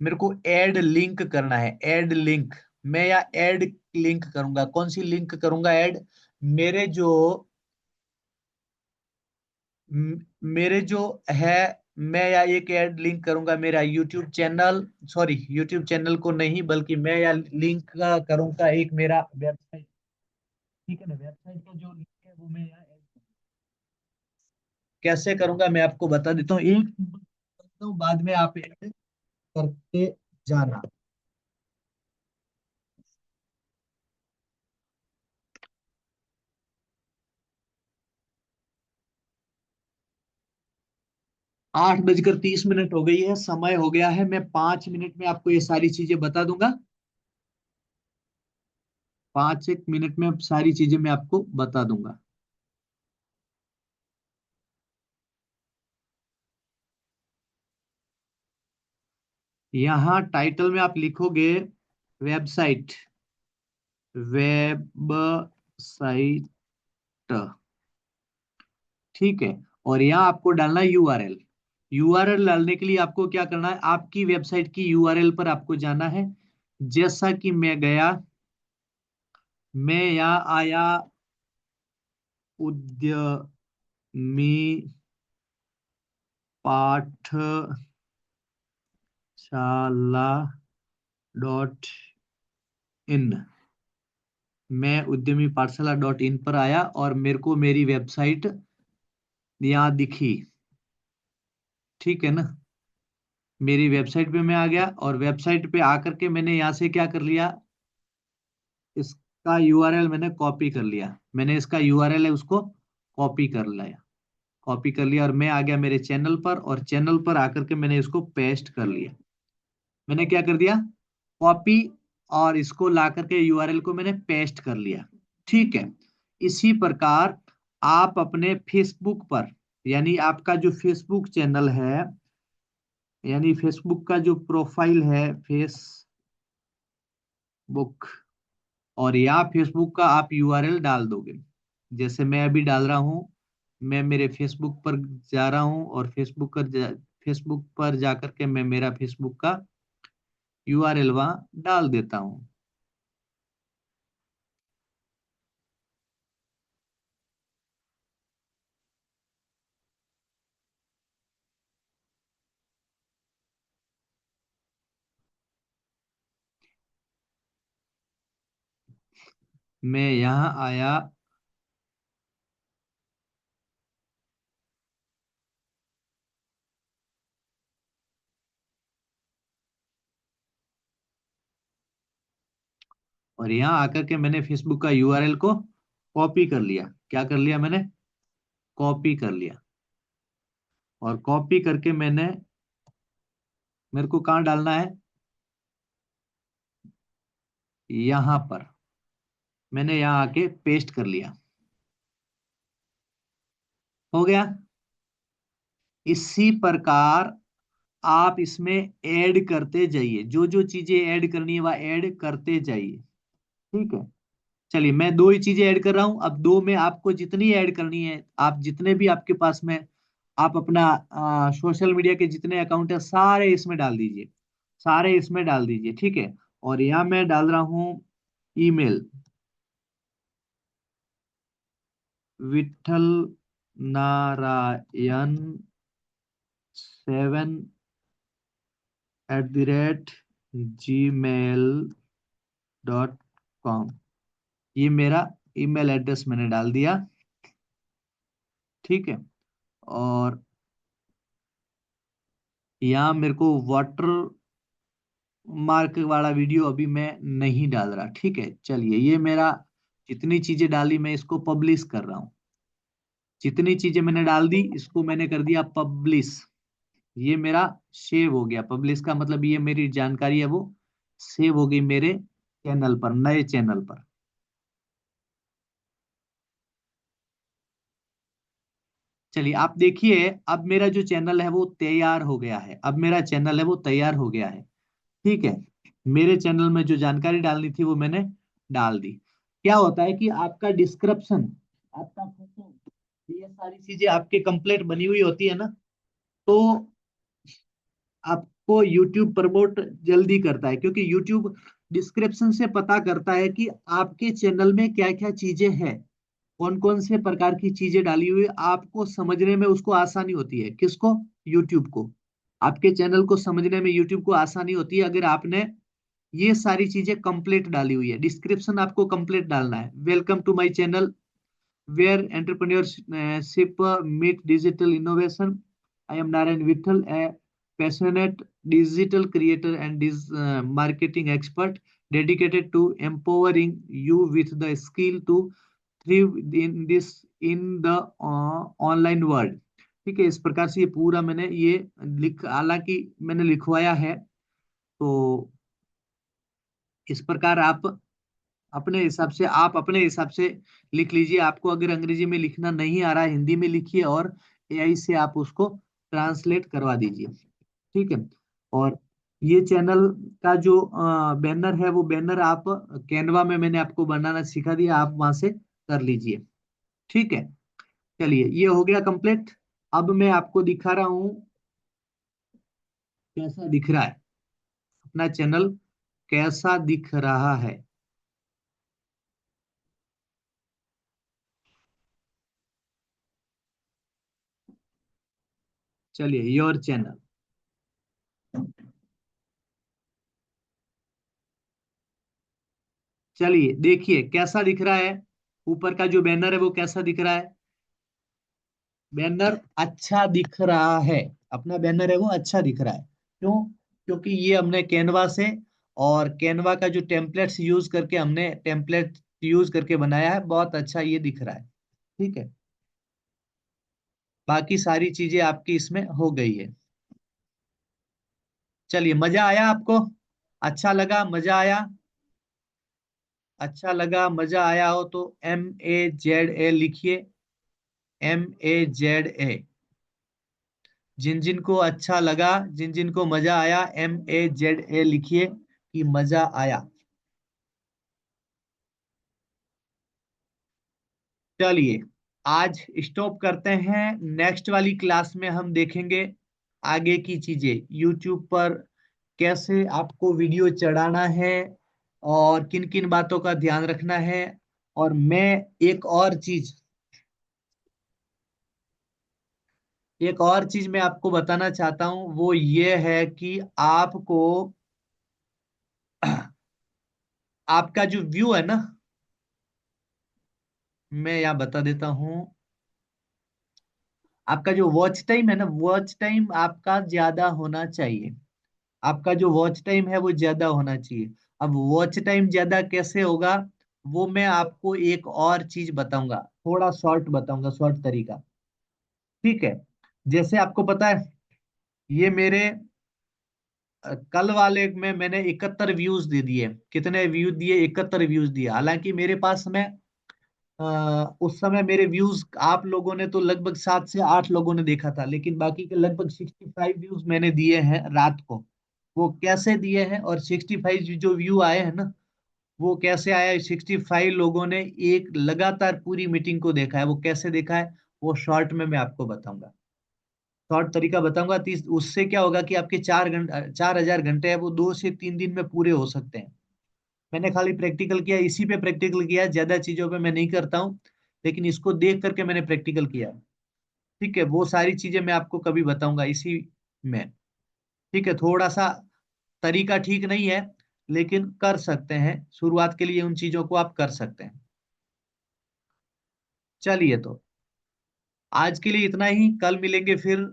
मेरे को ऐड लिंक करना है, ऐड लिंक। मैं या ऐड लिंक करूंगा, कौन सी लिंक करूंगा ऐड? मेरे जो मेरे जो है, मैं या एक ऐड लिंक करूंगा मेरा YouTube channel, sorry YouTube channel को नहीं, बल्कि मैं या लिंक करूंगा एक मेरा वेबसाइट। ठीक है ना, वेबसाइट का जो लिंक है वो मैं यहाँ ऐड कैसे करूंगा मैं आपको बता देता हूँ, एक सिंपल करता हूँ, बाद में आप ऐड करते जाना। 8:30 हो गई है, समय हो गया है, मैं 5 मिनट में आपको ये सारी चीजें बता दूंगा। 5 एक मिनट में अब सारी चीजें मैं आपको बता दूंगा। यहाँ टाइटल में आप लिखोगे वेबसाइट, वेबसाइट, ठीक है। और यहाँ आपको डालना है यूआरएल। यूआरएल डालने के लिए आपको क्या करना है, आपकी वेबसाइट की यूआरएल पर आपको जाना है। जैसा कि मैं गया, मैं यहाँ आया उद्यमी पाठशाला .in, मैं उद्यमी पाठशाला .in पर आया और मेरे को मेरी वेबसाइट यहाँ दिखी। ठीक है ना, मेरी वेबसाइट पे मैं आ गया और वेबसाइट पे आकर के मैंने यहाँ से क्या कर लिया, इसका यूआरएल मैंने कॉपी कर लिया, मैंने इसका यूआरएल है उसको कॉपी कर लिया, कॉपी कर लिया और मैं आ गया मेरे चैनल पर, और चैनल पर आकर के मैंने इसको पेस्ट कर लिया। मैंने क्या कर दिया, कॉपी, और इसको ला करके यूआरएल को मैंने पेस्ट कर लिया। ठीक है। इसी प्रकार आप अपने फेसबुक पर, यानी आपका जो फेसबुक चैनल है, यानी फेसबुक का जो प्रोफाइल है फेसबुक, और या फेसबुक का आप यूआरएल डाल दोगे। जैसे मैं अभी डाल रहा हूं, मैं मेरे फेसबुक पर जा रहा हूं और फेसबुक पर जाकर के मैं मेरा फेसबुक का यूआरएल वहां डाल देता हूं। मैं यहाँ आया, और यहाँ आकर के मैंने फेसबुक का यूआरएल को कॉपी कर लिया। क्या कर लिया मैंने, कॉपी कर लिया। और कॉपी करके मैंने, मेरे को कहाँ डालना है, यहाँ पर, मैंने यहाँ आके पेस्ट कर लिया। हो गया। इसी प्रकार आप इसमें ऐड करते जाइए, जो जो चीजें ऐड करनी है वह ऐड करते जाइए। ठीक है। चलिए मैं दो ही चीजें ऐड कर रहा हूं, अब दो में आपको जितनी ऐड करनी है, आप जितने भी आपके पास में, आप अपना सोशल मीडिया के जितने अकाउंट है सारे इसमें डाल दीजिए, सारे इसमें डाल दीजिए। ठीक है। और यहाँ मैं डाल रहा हूँ ईमेल, विठल नारायण 7@gmail.com, ये मेरा ईमेल एड्रेस मैंने डाल दिया। ठीक है। और यहाँ मेरे को वाटर मार्क वाला वीडियो अभी मैं नहीं डाल रहा। ठीक है। चलिए ये मेरा, जितनी चीजें डाली मैं इसको पब्लिश कर रहा हूँ, जितनी चीजें मैंने डाल दी इसको मैंने कर दिया पब्लिश। ये मेरा सेव हो गया, पब्लिश का मतलब ये मेरी जानकारी है वो सेव हो गई मेरे चैनल पर, नए चैनल पर। चलिए आप देखिए, अब मेरा जो चैनल है वो तैयार हो गया है, अब मेरा चैनल है वो तैयार हो गया है। ठीक है। मेरे चैनल में जो जानकारी डालनी थी वो मैंने डाल दी। क्या होता है कि आपका डिस्क्रिप्शन, आपका फोटो, ये सारी चीजें आपके कंप्लीट बनी हुई होती है ना, तो आपको YouTube प्रमोट जल्दी करता है, क्योंकि YouTube डिस्क्रिप्शन से पता करता है कि आपके चैनल में क्या क्या चीजें हैं, कौन कौन से प्रकार की चीजें डाली हुई है, आपको समझने में उसको आसानी होती है। किसको? YouTube को। आपके चैनल को समझने में YouTube को आसानी होती है अगर आपने ये सारी चीजें कंप्लीट डाली हुई है। डिस्क्रिप्शन आपको कंप्लीट डालना है। Welcome to my channel where entrepreneurship meet digital innovation. I am Narayan Vittal, a passionate digital creator and marketing expert dedicated to empowering you with the skill to thrive in the online world। ठीक है, इस प्रकार से ये पूरा मैंने ये लिख, हालांकि मैंने लिखवाया है, तो इस प्रकार आप अपने हिसाब से लिख लीजिए। आपको अगर अंग्रेजी में लिखना नहीं आ रहा है, हिंदी में लिखिए और एआई से आप उसको ट्रांसलेट करवा दीजिए। ठीक है। और ये चैनल का जो बैनर है, वो बैनर आप कैनवा में मैंने आपको बनाना सिखा दिया, आप वहां से कर लीजिए। ठीक है। चलिए, ये हो गया कंप्लीट। अब मैं आपको दिखा रहा हूं कैसा दिख रहा है अपना चैनल, कैसा दिख रहा है। चलिए, योर चैनल। चलिए देखिए कैसा दिख रहा है, ऊपर का जो बैनर है वो कैसा दिख रहा है। बैनर अच्छा दिख रहा है, अपना बैनर है वो अच्छा दिख रहा है। क्यों? क्योंकि ये हमने कैनवा से, और कैनवा का जो टेम्पलेट्स यूज करके हमने टेम्पलेट यूज करके बनाया है, बहुत अच्छा ये दिख रहा है। ठीक है। बाकी सारी चीजें आपकी इसमें हो गई है। चलिए, मजा आया आपको? अच्छा लगा, मजा आया? अच्छा लगा, मजा आया हो तो MAZA लिखिए। MAZA। जिन जिन को अच्छा लगा, जिन जिन को मजा आया, MAZA लिखिए कि मजा आया। चलिए, आज स्टॉप करते हैं। नेक्स्ट वाली क्लास में हम देखेंगे आगे की चीजें, यूट्यूब पर कैसे आपको वीडियो चढ़ाना है और किन किन बातों का ध्यान रखना है। और मैं एक और चीज मैं आपको बताना चाहता हूं, वो ये है कि आपको आपका जो व्यू है ना, मैं यहाँ बता देता हूँ। आपका जो वॉच टाइम है ना, वॉच टाइम आपका ज्यादा होना चाहिए। आपका जो वॉच टाइम है वो ज्यादा होना चाहिए। अब वॉच टाइम ज्यादा कैसे होगा, वो मैं आपको एक और चीज बताऊंगा, थोड़ा शॉर्ट बताऊंगा, शॉर्ट तरीका। ठीक है। जैसे आपको पता है, ये मेरे कल वाले में मैंने 71 व्यूज दे दिए। कितने व्यू दिए? 71 व्यूज दिए। हालांकि मेरे पास में उस समय मेरे व्यूज, आप लोगों ने तो लगभग 7 से 8 लोगों ने देखा था, लेकिन बाकी के लगभग 65 व्यूज मैंने दिए हैं रात को। वो कैसे दिए हैं, और 65 जो व्यू आए हैं ना, वो कैसे आया है? 65 लोगों ने एक लगातार पूरी मीटिंग को देखा है। वो कैसे देखा है, वो शॉर्ट में मैं आपको बताऊंगा। शॉर्ट तरीका बताऊंगा। उससे क्या होगा कि आपके 4,000 घंटे है वो 2 से 3 दिन में पूरे हो सकते हैं। मैंने खाली प्रैक्टिकल किया, इसी पे प्रैक्टिकल किया, ज्यादा चीजों पे मैं नहीं करता हूँ, लेकिन इसको देख करके मैंने प्रैक्टिकल किया। ठीक है, वो सारी चीजें मैं आपको कभी बताऊंगा इसी में। ठीक है, थोड़ा सा तरीका ठीक नहीं है, लेकिन कर सकते हैं, शुरुआत के लिए उन चीजों को आप कर सकते हैं। चलिए, तो आज के लिए इतना ही। कल मिलेंगे फिर।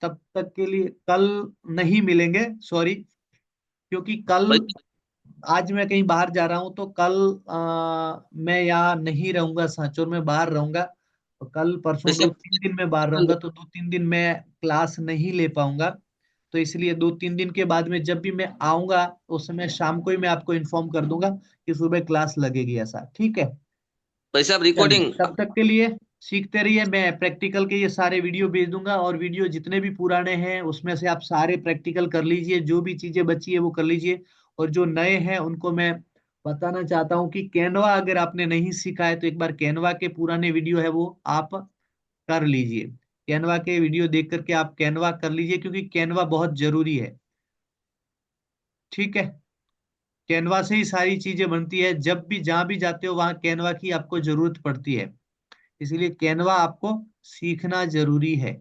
तब तक के लिए कल नहीं मिलेंगे, सॉरी, क्योंकि कल, भाई आज मैं कहीं बाहर जा रहा हूं, तो कल मैं यहाँ नहीं रहूंगा, सांचौर में बाहर रहूंगा। तो कल परसों वैसे 2-3 दिन में बाहर रहूंगा, तो 2-3 दिन में क्लास नहीं ले पाऊंगा। तो इसलिए 2-3 दिन के बाद में जब भी मैं आऊंगा, उस समय शाम को ही मैं आपको इन्फॉर्म कर दूंगा कि सुबह क्लास लगेगी, ऐसा। ठीक है। वैसे आप चलिए, रिकॉर्डिंग तब तक के लिए सीखते रहिए। मैं प्रैक्टिकल के ये सारे वीडियो भेज दूंगा, और वीडियो जितने भी पुराने हैं उसमें से आप सारे प्रैक्टिकल कर लीजिए, जो भी चीजें बची है वो कर लीजिए। और जो नए हैं उनको मैं बताना चाहता हूँ कि कैनवा अगर आपने नहीं सीखा है तो एक बार कैनवा के पुराने वीडियो है वो आप कर लीजिए। कैनवा के वीडियो देख करके आप कैनवा कर लीजिए, क्योंकि कैनवा बहुत जरूरी है। ठीक है। कैनवा से ही सारी चीजें बनती है, जब भी जहां भी जाते हो वहां कैनवा की आपको जरूरत पड़ती है। इसीलिए कैनवा आपको सीखना जरूरी है।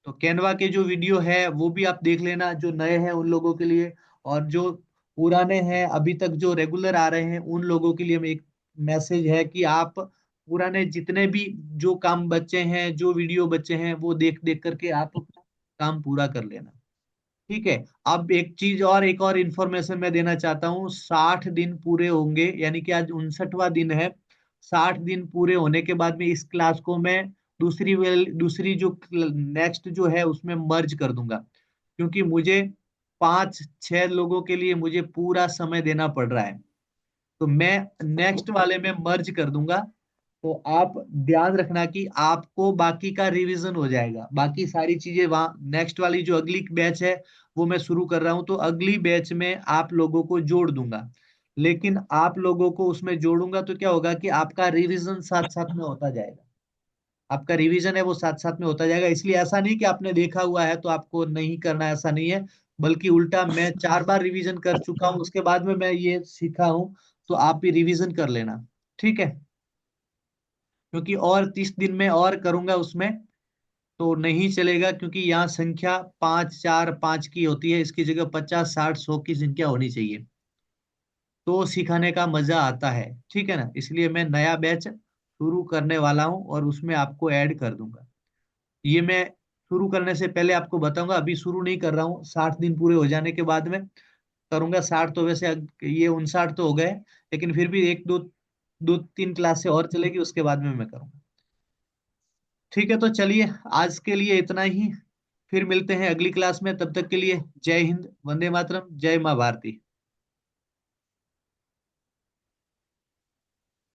तो कैनवा के जो वीडियो है वो भी आप देख लेना, जो नए हैं उन लोगों के लिए। और जो पुराने हैं अभी तक जो रेगुलर आ रहे हैं उन लोगों के लिए मैं एक मैसेज है कि आप पुराने जितने भी जो काम बच्चे हैं, जो वीडियो बच्चे हैं, वो देख देख करके आप अपना काम पूरा कर लेना। ठीक है। अब एक चीज और, एक और इंफॉर्मेशन मैं देना चाहता हूँ। 60 दिन पूरे होंगे, यानी कि आज 59वां दिन है। 60 दिन पूरे होने के बाद में इस क्लास को मैं दूसरी जो नेक्स्ट जो है उसमें मर्ज कर दूंगा, क्योंकि मुझे 5-6 लोगों के लिए मुझे पूरा समय देना पड़ रहा है। तो मैं नेक्स्ट वाले में मर्ज कर दूंगा। तो आप ध्यान रखना कि आपको बाकी का रिवीजन हो जाएगा, बाकी सारी चीजें वहां नेक्स्ट वाली जो अगली बैच है वो मैं शुरू कर रहा हूं, तो अगली बैच में आप लोगों को जोड़ दूंगा। लेकिन आप लोगों को उसमें जोड़ूंगा तो क्या होगा कि आपका रिवीजन साथ साथ में होता जाएगा। आपका रिवीजन है वो साथ साथ में होता जाएगा। इसलिए ऐसा नहीं कि आपने देखा हुआ है तो आपको नहीं करना, ऐसा नहीं है। बल्कि उल्टा, मैं 4 बार रिवीजन कर चुका हूँ, उसके बाद में मैं ये सीखा हूँ। तो आप भी रिवीजन कर लेना। ठीक है। क्योंकि और 30 दिन में और करूंगा उसमें तो नहीं चलेगा, क्योंकि यहाँ संख्या 5 4 5 की होती है, इसकी जगह 50 60 100 की संख्या होनी चाहिए। तो सिखाने का मजा आता है। ठीक है ना। इसलिए मैं नया बैच शुरू करने वाला हूँ और उसमें आपको ऐड कर दूंगा। ये मैं शुरू करने से पहले आपको बताऊंगा, अभी शुरू नहीं कर रहा हूँ। 60 दिन पूरे हो जाने के बाद में करूंगा। 60 तो वैसे ये 59 तो हो गए, लेकिन फिर भी एक दो 2 3 क्लास से और चलेगी, उसके बाद में मैं करूंगा। ठीक है। तो चलिए, आज के लिए इतना ही। फिर मिलते हैं अगली क्लास में। तब तक के लिए जय हिंद, वंदे मातरम, जय माँ भारती।